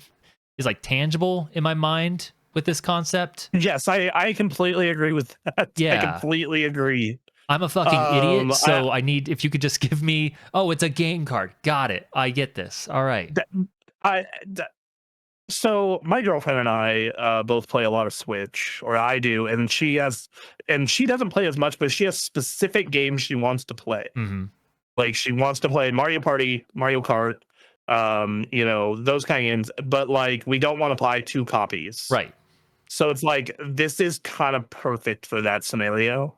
is like tangible in my mind with this concept. Yes, I completely agree with that. I Yeah. completely agree. I'm a fucking idiot, so I need if you could just give me, oh, it's a game card. Got it. I get this. All right. I so my girlfriend and I both play a lot of Switch, or I do, and she doesn't play as much, but she has specific games she wants to play. Mm-hmm. Like she wants to play Mario Party, Mario Kart, those kind of games. But like we don't want to buy 2 copies, Right. So it's like this is kind of perfect for that scenario,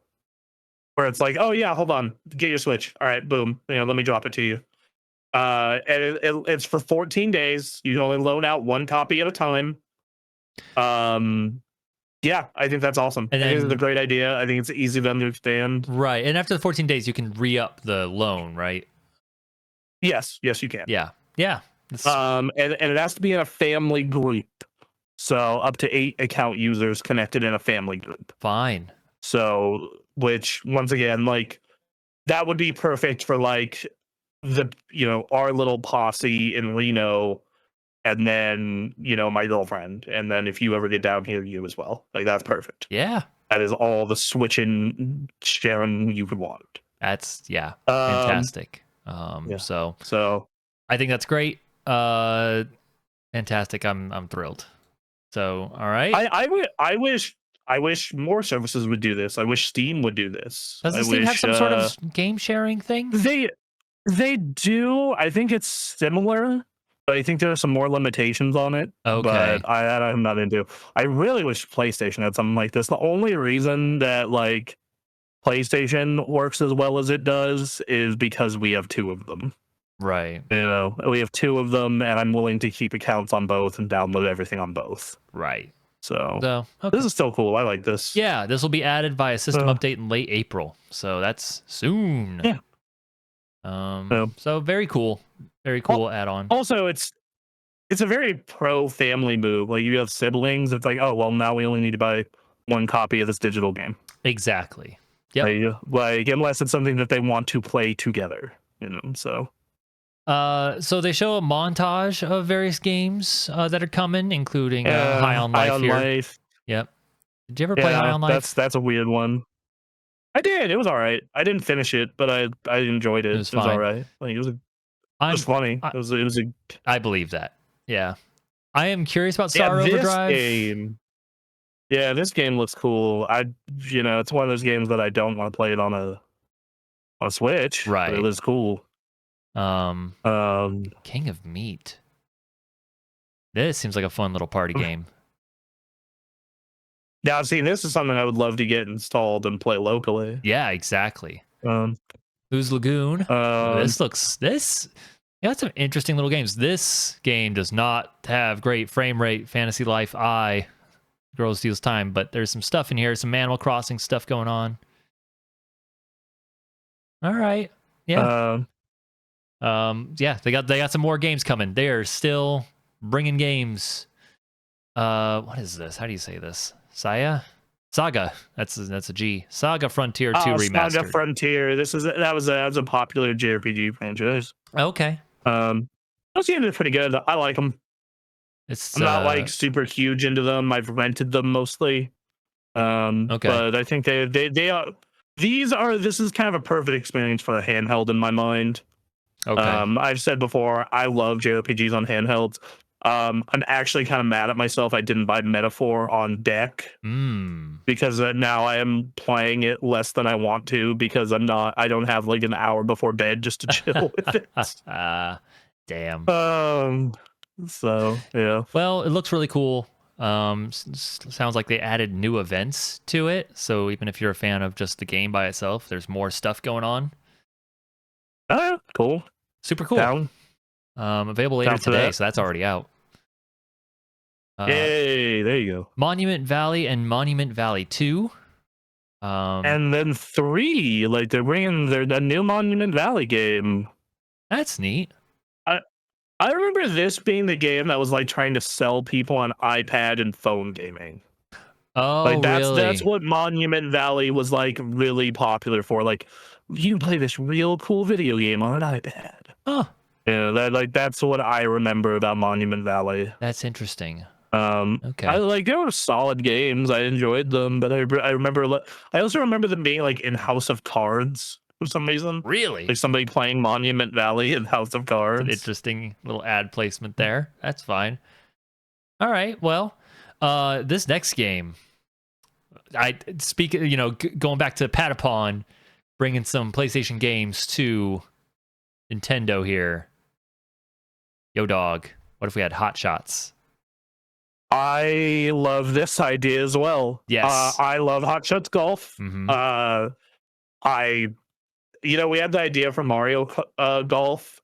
where it's like, oh yeah, hold on, get your Switch. All right, boom, let me drop it to you. And it's for 14 days. You can only loan out 1 copy at a time. Yeah, I think that's awesome. And I think it's a then, great idea. I think it's easy for them to understand. right. And after the 14 days, you can re-up the loan, right? Yes, you can. Yeah. Yeah. And it has to be in a family group. So up to 8 account users connected in a family group. Fine. So, which once again, like that would be perfect for like our little posse in Reno, and then my girlfriend, and then if you ever get down here, you as well. Like that's perfect. Yeah. That is all the switching sharing you could want. That's fantastic. Yeah. So I think that's great. Fantastic. I'm thrilled. So all right. I wish more services would do this. I wish Steam would do this. Doesn't Steam have some sort of game sharing thing? They do. I think it's similar, but I think there are some more limitations on it. Okay. But I'm not into. I really wish PlayStation had something like this. The only reason that like PlayStation works as well as it does is because we have 2 of them. Right. We have 2 of them, and I'm willing to keep accounts on both and download everything on both. Right. So okay. This is still cool. I like this. Yeah, this will be added via system update in late April. So that's soon. Yeah. So very cool. Very cool add-on. Also, it's a very pro family move. Like you have siblings, it's like, oh well, now we only need to buy 1 copy of this digital game. Exactly. Yep. Like unless it's something that they want to play together, so. So they show a montage of various games that are coming, including High on Life here. Life. Yep. Did you ever play High on Life? That's a weird one. I did. It was all right. I didn't finish it, but I enjoyed it. It was all right. Like it was funny. It was I believe that. Yeah. I am curious about Star Overdrive. This game looks cool. It's one of those games that I don't want to play it on a Switch. Right. But it looks cool. King of Meat. This seems like a fun little party game. Now, this is something I would love to get installed and play locally. Yeah, exactly. Who's Lagoon? This got some interesting little games. This game does not have great frame rate. Fantasy Life Girl Steals Time, but there's some stuff in here, some Animal Crossing stuff going on. All right. Yeah. They got some more games coming. They are still bringing games. What is this? How do you say this? Saga. That's a G. Saga Frontier 2 remastered. Saga Frontier. That was a popular JRPG franchise. Okay. Those games are pretty good. I like them. It's I'm not like super huge into them. I've rented them mostly. okay. But I think they are this is kind of a perfect experience for a handheld in my mind. Okay. I've said before, I love JRPGs on handhelds. I'm actually kind of mad at myself I didn't buy Metaphor on deck Hmm. because now I am playing it less than I want to because I don't have like an hour before bed just to chill with it. Damn. Um, so yeah. Well, it looks really cool. Sounds like they added new events to it. So even if you're a fan of just the game by itself, there's more stuff going on. Cool. Super cool. Down. Available later Down for today, that. so that's already out. Yay, there you go. Monument Valley and Monument Valley 2. And then 3, like they're bringing the new Monument Valley game. That's neat. I remember this being the game that was like trying to sell people on iPad and phone gaming. Oh, Like that's really? what Monument Valley was like really popular for. Like you can play this real cool video game on an iPad. Huh. Yeah, that's what I remember about Monument Valley. That's interesting. I Okay. like they were solid games. I enjoyed them, but I remember I also remember them being like in House of Cards for some reason. Really? Like somebody playing Monument Valley in House of It's an Cards. interesting little ad placement there. That's fine. All right. Well, this next game, I speak. Going back to Patapon, bringing some PlayStation games to Nintendo here. Yo, dog. What if we had Hot Shots? I love this idea as well. Yes. I love Hot Shots Golf. Mm-hmm. I, we had the idea for Mario Golf,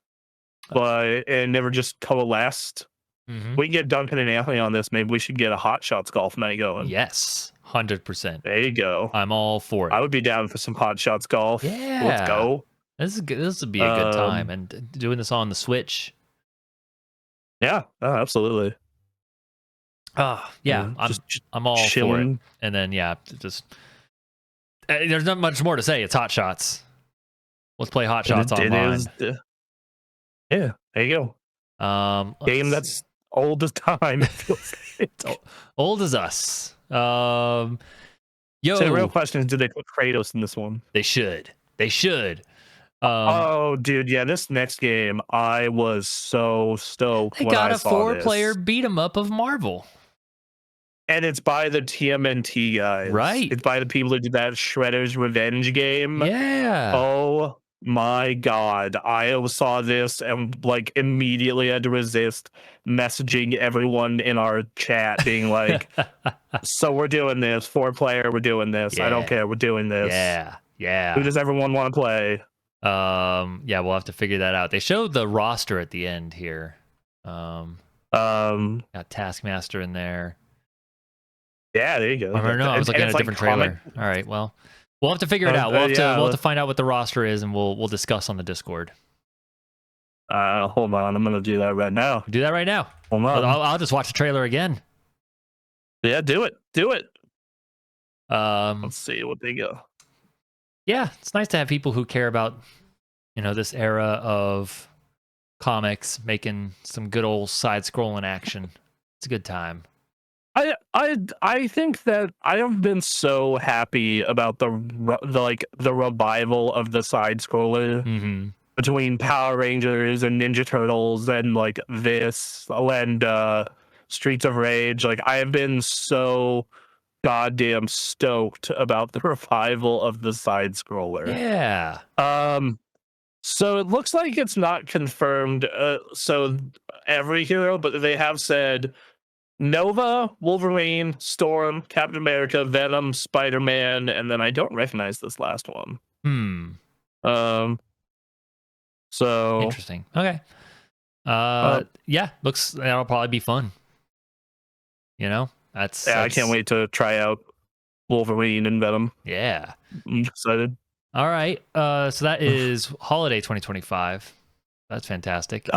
but it never just coalesced. Mm-hmm. We can get Duncan and Anthony on this. Maybe we should get a Hot Shots Golf night going. Yes, 100%. There you go. I'm all for it. I would be down for some Hot Shots Golf. Yeah. Let's go. This is good. This would be a good time, and doing this on the Switch. Yeah, absolutely. Yeah, I'm all chilling. for it. And then just there's not much more to say. It's Hot Shots. Let's play Hot Shots online. Yeah, there you go. Game that's old as time. It's old as us. Yo, so the real question is, do they put Kratos in this one? They should. Oh, dude, yeah, this next game, I was so stoked. They when got I a saw 4-player beat 'em up of Marvel. And it's by the TMNT guys. Right. It's by the people who did that Shredder's Revenge game. Yeah. Oh my god. I saw this and like immediately had to resist messaging everyone in our chat being like, so we're doing this, 4-player, we're doing this. Yeah. I don't care, we're doing this. Yeah. Who does everyone want to play? Yeah, we'll have to figure that out. They showed the roster at the end here. Got Taskmaster in there. Yeah, there you go. I was looking at a different trailer. All right, well, we'll have to figure it out. We'll have to find out what the roster is, and we'll discuss on the Discord. Hold on, I'm gonna do that right now. Do that right now. Hold on. I'll just watch the trailer again. Yeah, do it. Let's Let's see what they go. Yeah, it's nice to have people who care about, this era of comics making some good old side-scrolling action. It's a good time. I think that I have been so happy about the revival of the side scroller between Power Rangers and Ninja Turtles and like this and Streets of Rage. Like I have been so goddamn stoked about the revival of the side scroller. Yeah. So it looks like it's not confirmed. So every hero, but they have said Nova, Wolverine, Storm, Captain America, Venom, Spider-Man, and then I don't recognize this last one. So interesting. Okay. Yeah, that'll probably be fun. That's I can't wait to try out Wolverine and Venom. Yeah. I'm excited. All right. So that is holiday 2025. That's fantastic.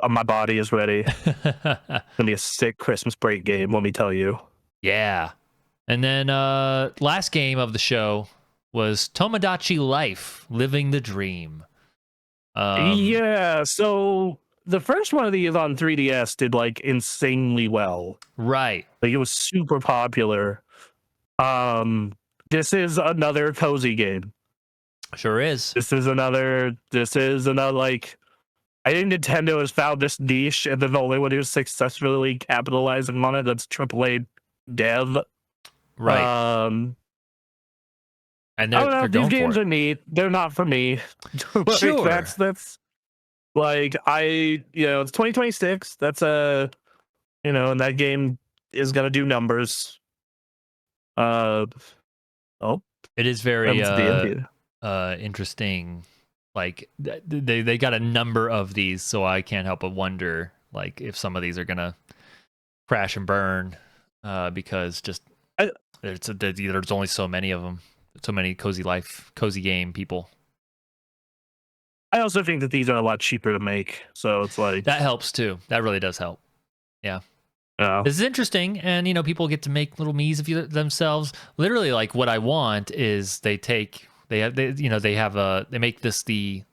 My body is ready. It's gonna be a sick Christmas break game, let me tell you. Yeah. And then last game of the show was Tomodachi Life, Living the Dream. Yeah, so the first one of these on 3DS did like insanely well. Right. Like it was super popular. This is another cozy game. Sure is. This is another like, I think Nintendo has found this niche, and then the only one who's successfully capitalizing on it, that's AAA dev. Right. I And don't know. they're These going games for are neat. They're not for me. Like, Sure. That's like it's 2026. That's and that game is gonna do numbers. Oh, It is very DMP. interesting. Like they got a number of these, so I can't help but wonder like if some of these are gonna crash and burn because there's only so many of them, so many cozy game people. I also think that these are a lot cheaper to make, so it's like that helps too. That really does help. Yeah. This is interesting, and people get to make little me's of themselves. Literally, like what I want is they make this the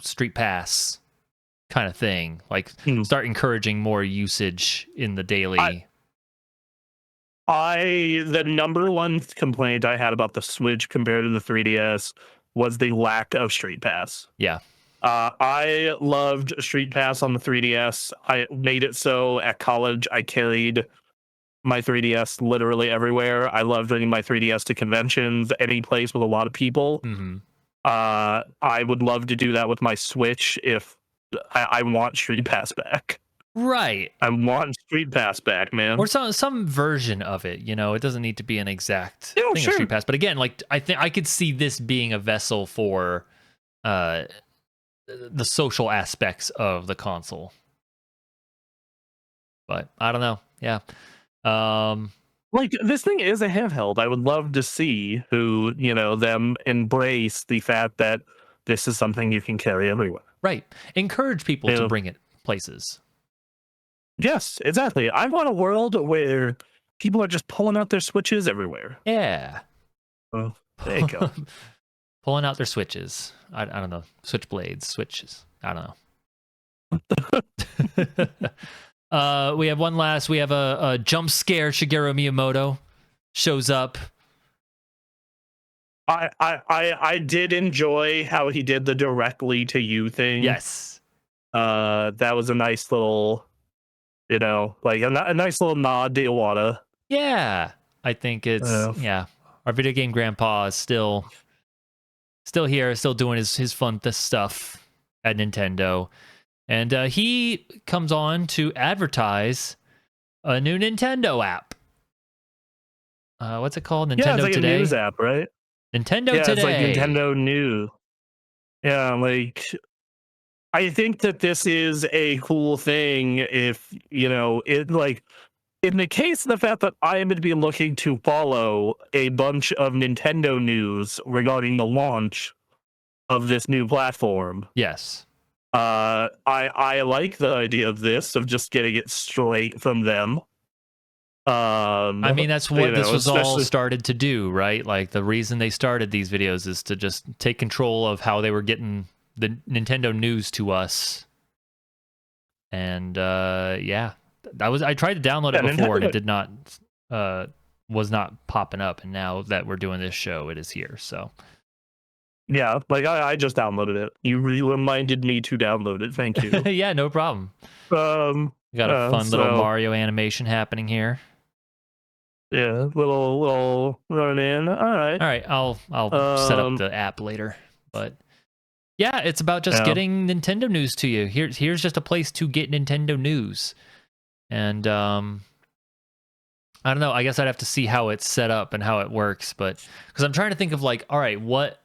street pass kind of thing. Like start encouraging more usage in the daily. The number one complaint I had about the Switch compared to the 3DS was the lack of Street Pass. Yeah. I loved Street Pass on the 3DS. I made it so at college I carried my 3DS literally everywhere. I loved bringing my 3DS to conventions, any place with a lot of people. Mm-hmm. I would love to do that with my Switch if I want Street Pass back. Right. I want Street Pass back, man. Or some version of it. It doesn't need to be an exact thing of Street Pass. But again, like I think I could see this being a vessel for the social aspects of the console. But I don't know. Yeah. Like this thing is a handheld. I would love to see them embrace the fact that this is something you can carry everywhere. Right. Encourage people to bring it places. Yes, exactly. I want a world where people are just pulling out their Switches everywhere. Yeah. Well, there you go. Pulling out their Switches. I don't know. Switchblades, switches. I don't know. We have one last. We have a jump scare. Shigeru Miyamoto shows up. I did enjoy how he did the directly to you thing. Yes. That was a nice little, like a nice little nod to Iwata. Yeah. I think it's our video game grandpa is still here, still doing his fun stuff at Nintendo. And he comes on to advertise a new Nintendo app. What's it called? Nintendo it's like Today? a news app, right? Nintendo Today. It's like Nintendo News. Yeah, like I think that this is a cool thing if, it like in the case of the fact that I am going to be looking to follow a bunch of Nintendo news regarding the launch of this new platform. Yes. I like the idea of this, of just getting it straight from them. I mean, that's what this was all started to do, right? Like the reason they started these videos is to just take control of how they were getting the Nintendo news to us. And I tried to download it before and it did not was not popping up, and now that we're doing this show, it is here. So yeah, like I just downloaded it. You reminded me to download it. Thank you. Yeah, no problem. We got a fun little Mario animation happening here. Yeah, little run in. All right. I'll set up the app later, but yeah, it's about just getting Nintendo news to you. Here's just a place to get Nintendo news, and I don't know. I guess I'd have to see how it's set up and how it works, but because I'm trying to think of like, all right, what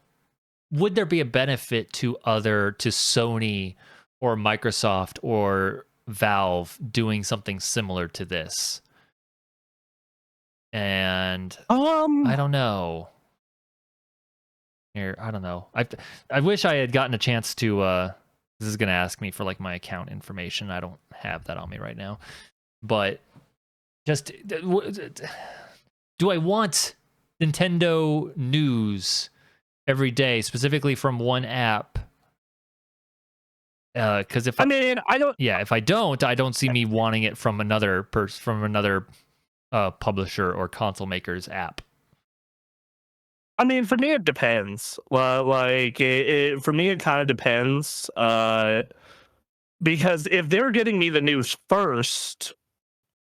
would there be a benefit to Sony or Microsoft or Valve doing something similar to this? And I don't know. Here, I don't know. I wish I had gotten a chance to. This is gonna ask me for like my account information. I don't have that on me right now. But just do I want Nintendo news every day, specifically from one app? Because if I mean, I don't. yeah, if I don't see me wanting it from another publisher or console maker's app. I mean, for me, it depends. Well, like, for me, it kind of depends. Because if they're getting me the news first,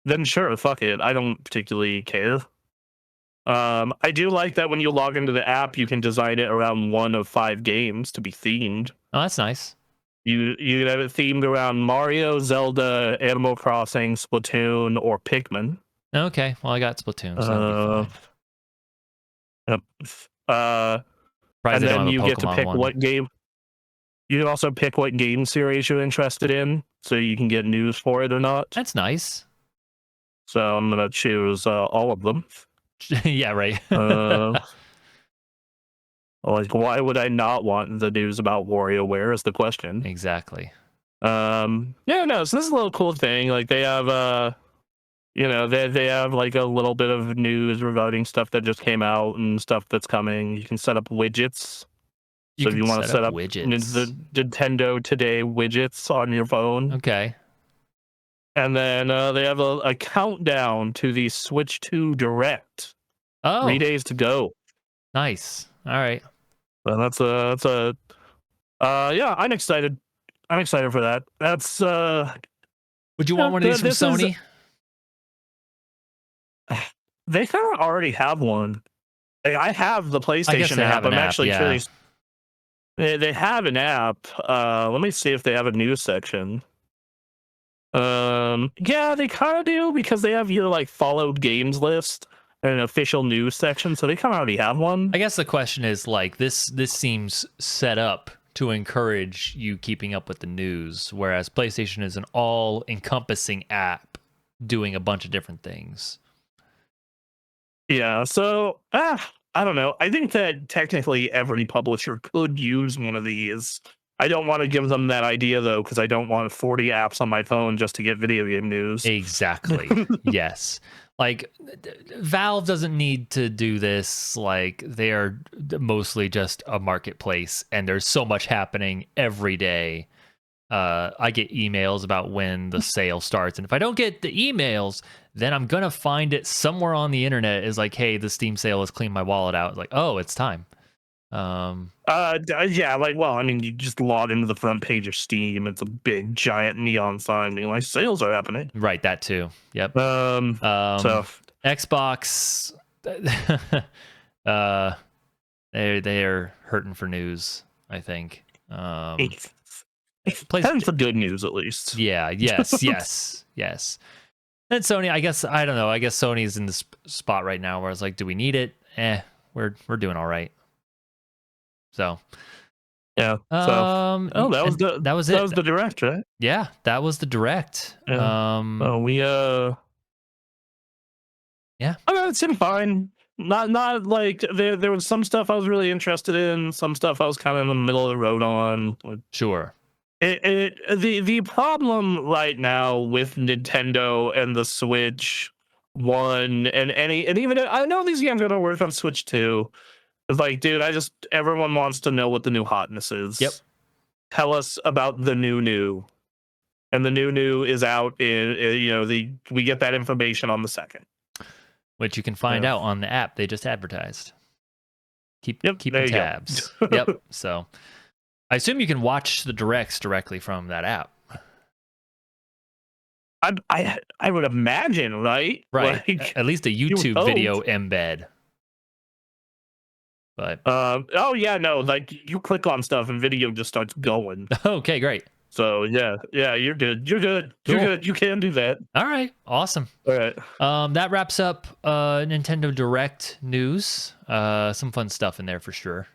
then sure, fuck it. I don't particularly care. I do like that when you log into the app, you can design it around one of 5 games to be themed. Oh, that's nice. You can have it themed around Mario, Zelda, Animal Crossing, Splatoon, or Pikmin. Okay, well, I got Splatoon, so that'll be fine. Yep. And They don't then have a you get to Pokemon pick one. what game. You can also pick what game series you're interested in, so you can get news for it or not. That's nice. So I'm gonna choose all of them. Yeah, right. Like, why would I not want the news about WarioWare is the question. Exactly. Yeah, no, so this is a little cool thing. Like, they have they have like a little bit of news regarding stuff that just came out and stuff that's coming. You can set up widgets. So if you want to set up widgets, the Nintendo Today widgets on your phone. Okay. And then they have a countdown to the Switch 2 Direct. Oh, 3 days to go. Nice. All right. And yeah, I'm excited. I'm excited for that. That's Would you want one of these from Sony? They kind of already have one. I have the PlayStation app. I'm actually curious. They have an app. Let me see if they have a news section. Yeah, they kind of do, because they have your like followed games list and an official news section, so they kind of already have one. I guess the question is, like, this seems set up to encourage you keeping up with the news, whereas PlayStation is an all-encompassing app doing a bunch of different things. Yeah, so I don't know. I think that technically every publisher could use one of these. I don't want to give them that idea, though, because I don't want 40 apps on my phone just to get video game news. Exactly. Yes. Like, Valve doesn't need to do this. Like, they are mostly just a marketplace, and there's so much happening every day. I get emails about when the sale starts, and if I don't get the emails, then I'm gonna find it somewhere on the internet. Is like, hey, the Steam sale has cleaned my wallet out. Like, oh, it's time. Yeah, like, well, I mean, you just log into the front page of Steam. It's a big giant neon sign being like, sales are happening. Right, that too. Yep. So Xbox, they are hurting for news, I think. Having some good news, at least. Yeah. Yes. And Sony, I guess, I don't know. I guess Sony's in this spot right now where it's like, do we need it? We're doing all right. So, yeah. So, that was it. That was the Direct, right? Yeah, that was the Direct. Yeah. Yeah. Okay, it seemed fine. Not like there was some stuff I was really interested in, some stuff I was kind of in the middle of the road on. Sure. The problem right now with Nintendo and the Switch 1 and even I know these games are gonna work on Switch 2. It's like, dude, everyone wants to know what the new hotness is. Yep. Tell us about the new. And the new is out in, we get that information on the 2nd. Which you can find out on the app they just advertised. Keep the tabs. Yep. So I assume you can watch the directs directly from that app. I would imagine, right? Right. Like, at least a YouTube video embed. But oh yeah, no, like you click on stuff and video just starts going. Okay, great. So yeah, you're good. Cool. You can do that. All right, awesome. All right. That wraps up Nintendo Direct news. Some fun stuff in there for sure.